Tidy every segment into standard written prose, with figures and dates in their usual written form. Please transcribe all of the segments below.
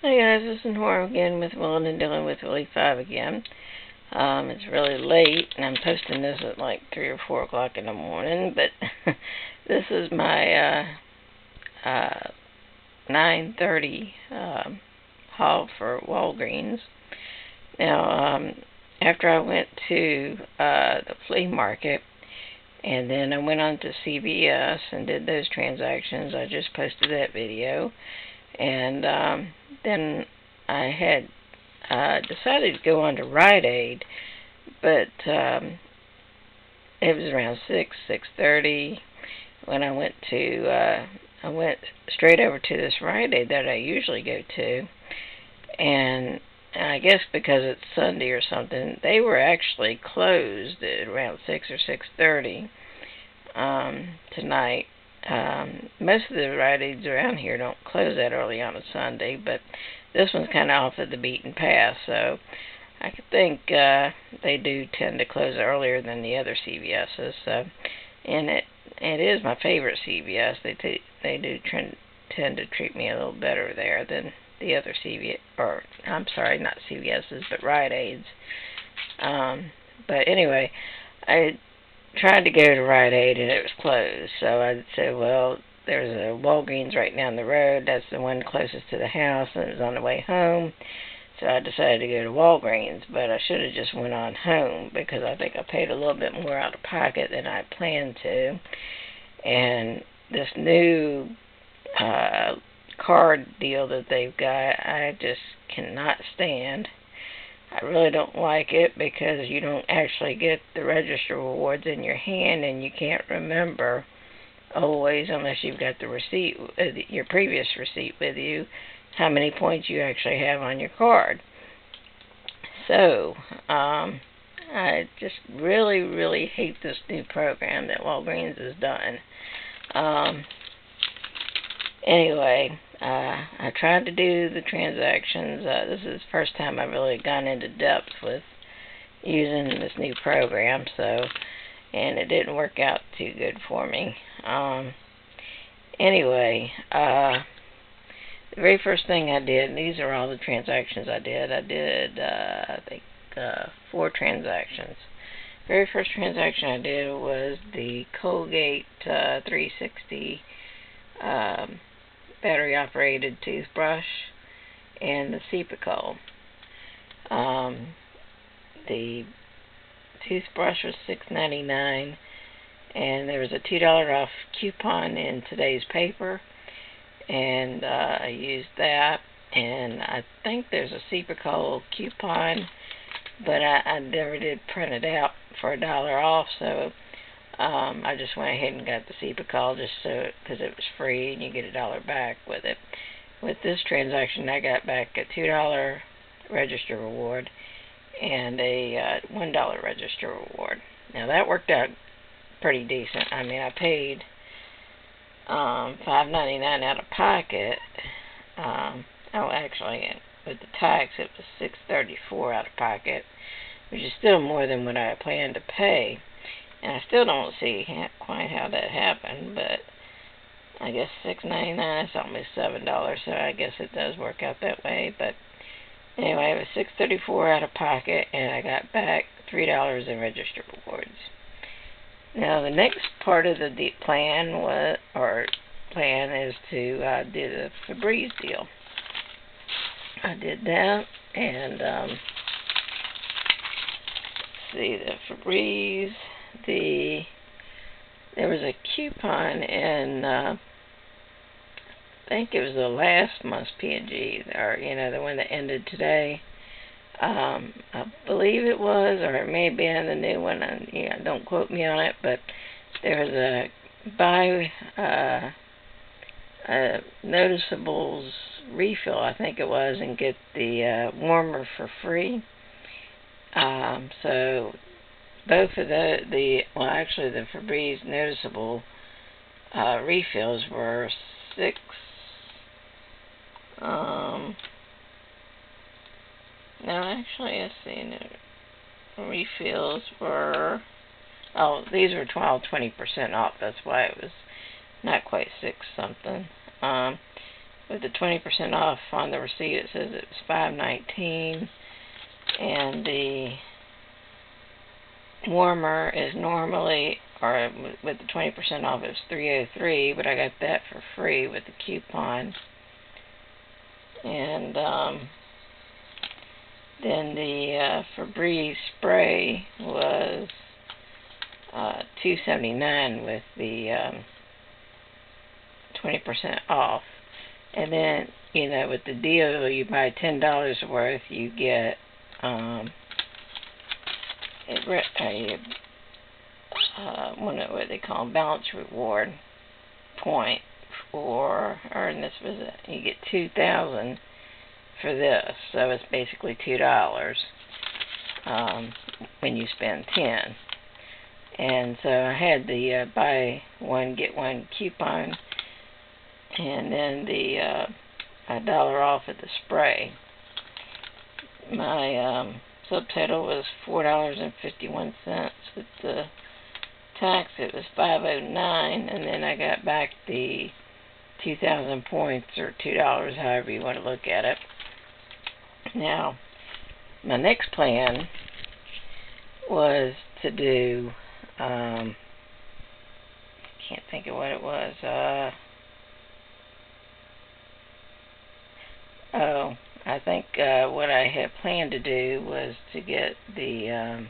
Hey guys, this is Nora again with Willing and Dealing with Willie 5 again. It's really late, and I'm posting this at like 3 or 4 o'clock in the morning, but this is my 9:30 haul for Walgreens. Now, after I went to the flea market, and then I went on to CVS and did those transactions. I just posted that video. And then I had decided to go on to Rite Aid, but it was around 6:30 when I went straight over to this Rite Aid that I usually go to, and I guess because it's Sunday or something, they were actually closed at around 6 or 6:30 tonight. Most of the Rite Aids around here don't close that early on a Sunday, but this one's kind of off of the beaten path, so I think they do tend to close earlier than the other CVS's. And it is my favorite CVS. They do tend to treat me a little better there than the other CVS, or I'm sorry, not CVS's, but Rite Aids. But anyway, I tried to go to Rite Aid and it was closed, so I said, well, there's a Walgreens right down the road. That's the one closest to the house, and it was on the way home, so I decided to go to Walgreens. But I should have just went on home because I think I paid a little bit more out of pocket than I planned to. And this new card deal that they've got, I just cannot stand. I really don't like it because you don't actually get the register rewards in your hand, and you can't remember always, unless you've got the receipt, your previous receipt with you, how many points you actually have on your card. So, I just really, really hate this new program that Walgreens has done. Anyway, I tried to do the transactions. This is the first time I've really gone into depth with using this new program, and it didn't work out too good for me. Anyway, the very first thing I did, and these are all the transactions I did. I did, I think, 4 transactions. Very first transaction I did was the Colgate 360 battery-operated toothbrush and the Cepacol. The toothbrush was $6.99, and there was a $2 off coupon in today's paper, and I used that. And I think there's a Cepacol coupon, but I never did print it out for $1 off, so I just went ahead and got the Cepacol just because it was free and you get $1 back with it. With this transaction, I got back a $2 register reward and a $1 register reward. Now that worked out pretty decent. I mean, I paid $5.99 out of pocket. Actually, with the tax, it was $6.34 out of pocket, which is still more than what I planned to pay. And I still don't see quite how that happened, but I guess $6.99 is almost $7, so I guess it does work out that way. But anyway, it was $6.34 out of pocket, and I got back $3 in register rewards. Now, the next part of the plan is to do the Febreze deal. I did that, and let's see, the Febreze. There was a coupon in, I think it was the last month's P&G, or, the one that ended today. I believe it was, or it may have been the new one. Don't quote me on it, but there was a buy noticeables refill, I think it was, and get the warmer for free. So both of the Febreze noticeable refills were $6. No, actually, let's see. No, refills were. Oh, these were 20% off. That's why it was not quite 6 something. with the 20% off on the receipt, it says it was $5.19, and the warmer is normally, or with the 20% off, it's $3.03, but I got that for free with the coupon. And then the Febreze spray was $2.79 with the 20% off. And then, you know, with the deal, you buy $10 worth, you get what they call balance reward point for, or in this was you get 2,000 for this, so it's basically $2 when you spend 10. And so I had the buy one get one coupon, and then the $1 off of the spray. My subtotal was $4.51 with the tax. It was $5.09, and then I got back the 2,000 points, or $2, however you want to look at it. Now, my next plan was to do, can't think of what it was. I think what I had planned to do was to get the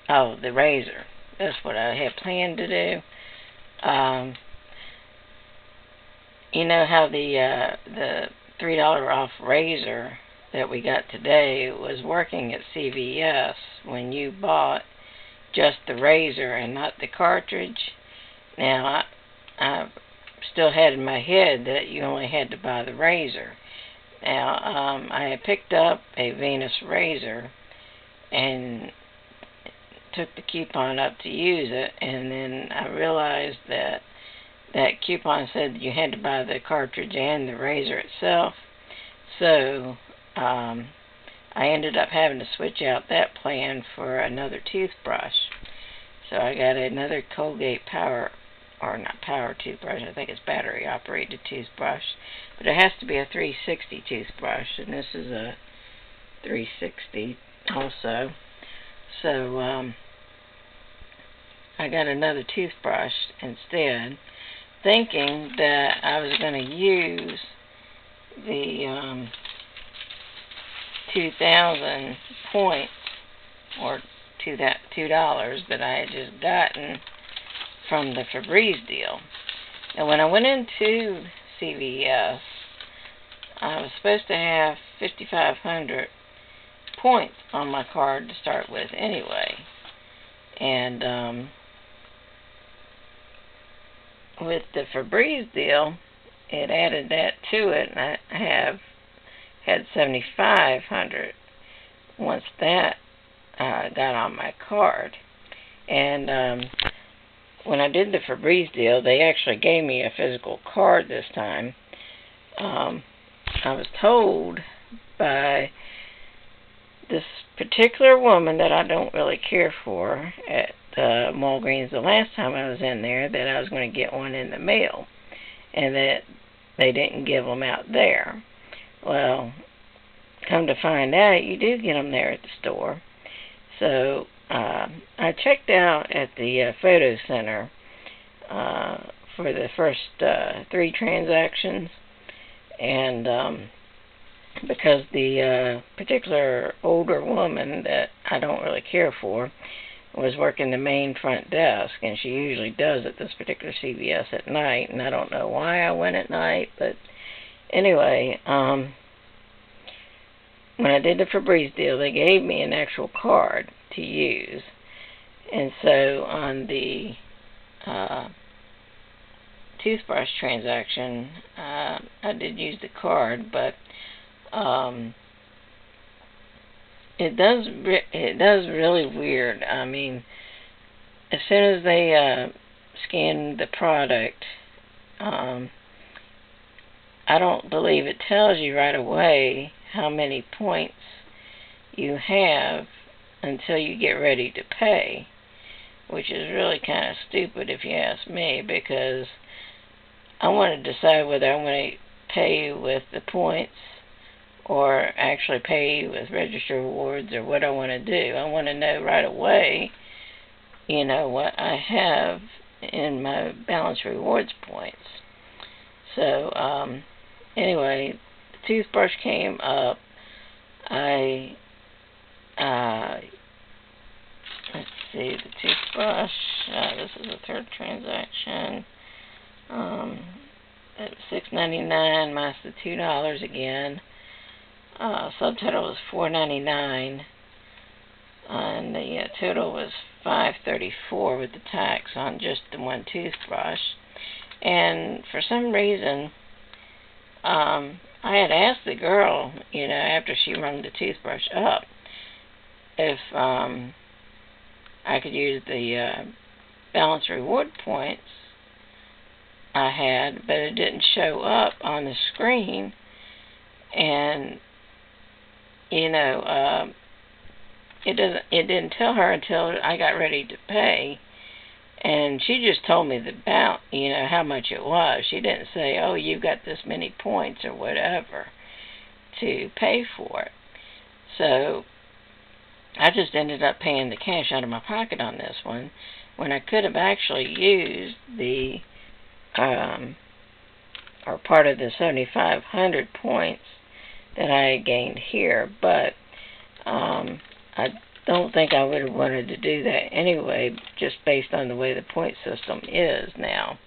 the razor. That's what I had planned to do. You know how the $3 off razor that we got today was working at CVS when you bought just the razor and not the cartridge. Now, I still had in my head that you only had to buy the razor. Now, I had picked up a Venus razor and took the coupon up to use it, and then I realized that that coupon said you had to buy the cartridge and the razor itself. So I ended up having to switch out that plan for another toothbrush. So I got another Colgate Power, or not Power toothbrush, I think it's battery operated toothbrush, but it has to be a 360 toothbrush, and this is a 360 also. So I got another toothbrush instead, thinking that I was going to use the 2,000 points, or $2 that I had just gotten from the Febreze deal. Now, when I went into CVS, I was supposed to have 5,500 points on my card to start with anyway. And with the Febreze deal, it added that to it, and I had 7,500 once that got on my card. And when I did the Febreze deal, they actually gave me a physical card this time. I was told by this particular woman that I don't really care for at Walgreens the last time I was in there that I was going to get one in the mail, and that they didn't give them out there. Well, come to find out, you do get them there at the store. So I checked out at the photo center for the first 3 transactions, and because the particular older woman that I don't really care for was working the main front desk, and she usually does at this particular CVS at night, and I don't know why I went at night, but anyway, when I did the Febreze deal, they gave me an actual card to use, and so on the toothbrush transaction, I did use the card, but it does really weird. I mean, as soon as they scan the product, I don't believe it tells you right away how many points you have until you get ready to pay, which is really kind of stupid if you ask me, because I want to decide whether I want to pay with the points or actually pay with register rewards, or what I want to do. I want to know right away, what I have in my balance rewards points. So, anyway, the toothbrush came up. Let's see, the toothbrush, this is the third transaction. It was $6.99 minus the $2 again. Subtotal was $4.99, and the total was $5.34 with the tax on just the one toothbrush. And for some reason, I had asked the girl, after she rung the toothbrush up, if I could use the balance reward points I had, but it didn't show up on the screen. And it didn't tell her until I got ready to pay, and she just told me how much it was. She didn't say, oh, you've got this many points or whatever to pay for it. So I just ended up paying the cash out of my pocket on this one, when I could have actually used the or part of the 7,500 points that I had gained here, but I don't think I would have wanted to do that anyway, just based on the way the point system is now,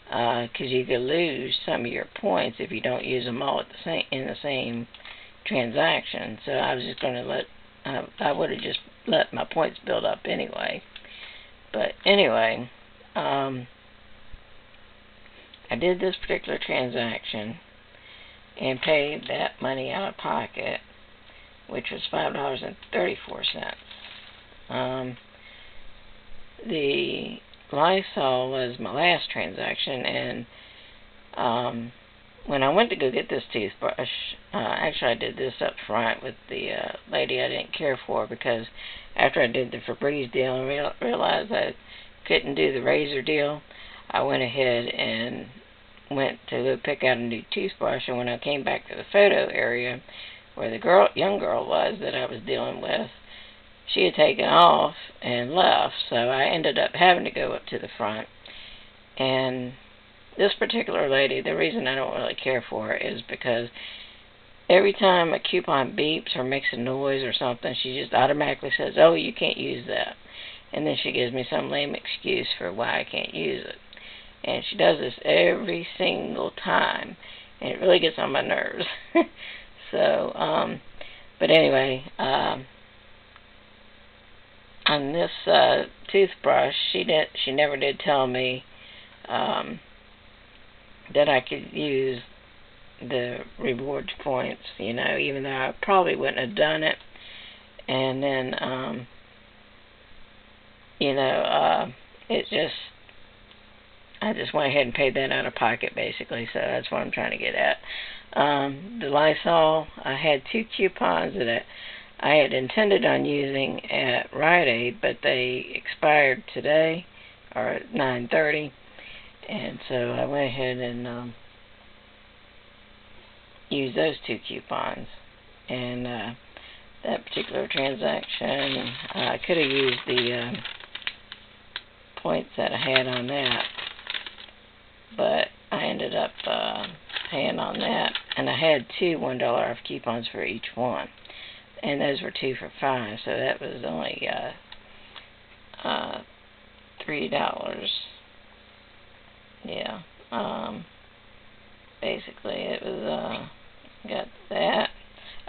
because you could lose some of your points if you don't use them all in the same transaction. So I was just going to I would have just let my points build up anyway. But anyway, I did this particular transaction and paid that money out of pocket, which was $5.34. The Lysol was my last transaction, and when I went to go get this toothbrush, actually I did this up front with the lady I didn't care for, because after I did the Febreze deal and realized I couldn't do the razor deal, I went ahead and went to go pick out a new toothbrush. And when I came back to the photo area where the young girl was that I was dealing with, she had taken off and left, so I ended up having to go up to the front. And this particular lady, the reason I don't really care for her is because every time a coupon beeps or makes a noise or something, she just automatically says, oh, you can't use that. And then she gives me some lame excuse for why I can't use it. And she does this every single time, and it really gets on my nerves. So, but anyway, on this toothbrush, she never did tell me that I could use the rewards points, even though I probably wouldn't have done it. And then, I just went ahead and paid that out of pocket, basically. So that's what I'm trying to get at. The Lysol, I had 2 coupons that I had intended on using at Rite Aid, but they expired today, or at 9:30. And so I went ahead and used those 2 coupons. And that particular transaction, I could have used the points that I had on that, but I ended up paying on that. And I had 2 $1 off coupons for each one. And those were 2 for $5, so that was only $3. Yeah, basically it was, got that.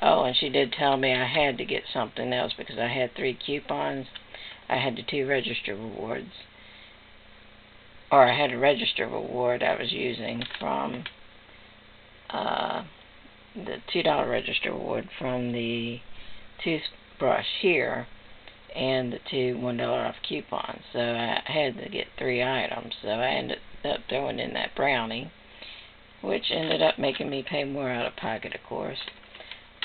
Oh, and she did tell me I had to get something else because I had 3 coupons. I had the 2 register rewards, or I had a register reward I was using from the $2 register reward from the toothbrush here, and the 2 $1 off coupons. So I had to get 3 items. So I ended up throwing in that brownie, which ended up making me pay more out of pocket, of course.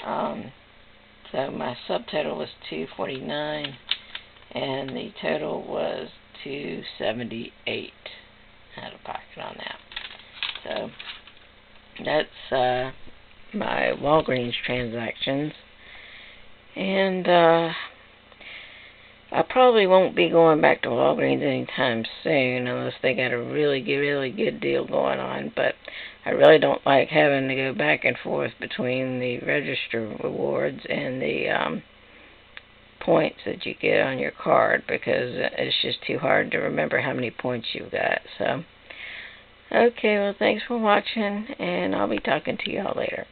So my subtotal was $2.49, and the total was $2.78 out of pocket on that. So that's my Walgreens transactions. And I probably won't be going back to Walgreens anytime soon unless they got a really good deal going on. But I really don't like having to go back and forth between the register rewards and the points that you get on your card, because it's just too hard to remember how many points you've got. So, okay, well, thanks for watching, and I'll be talking to y'all later.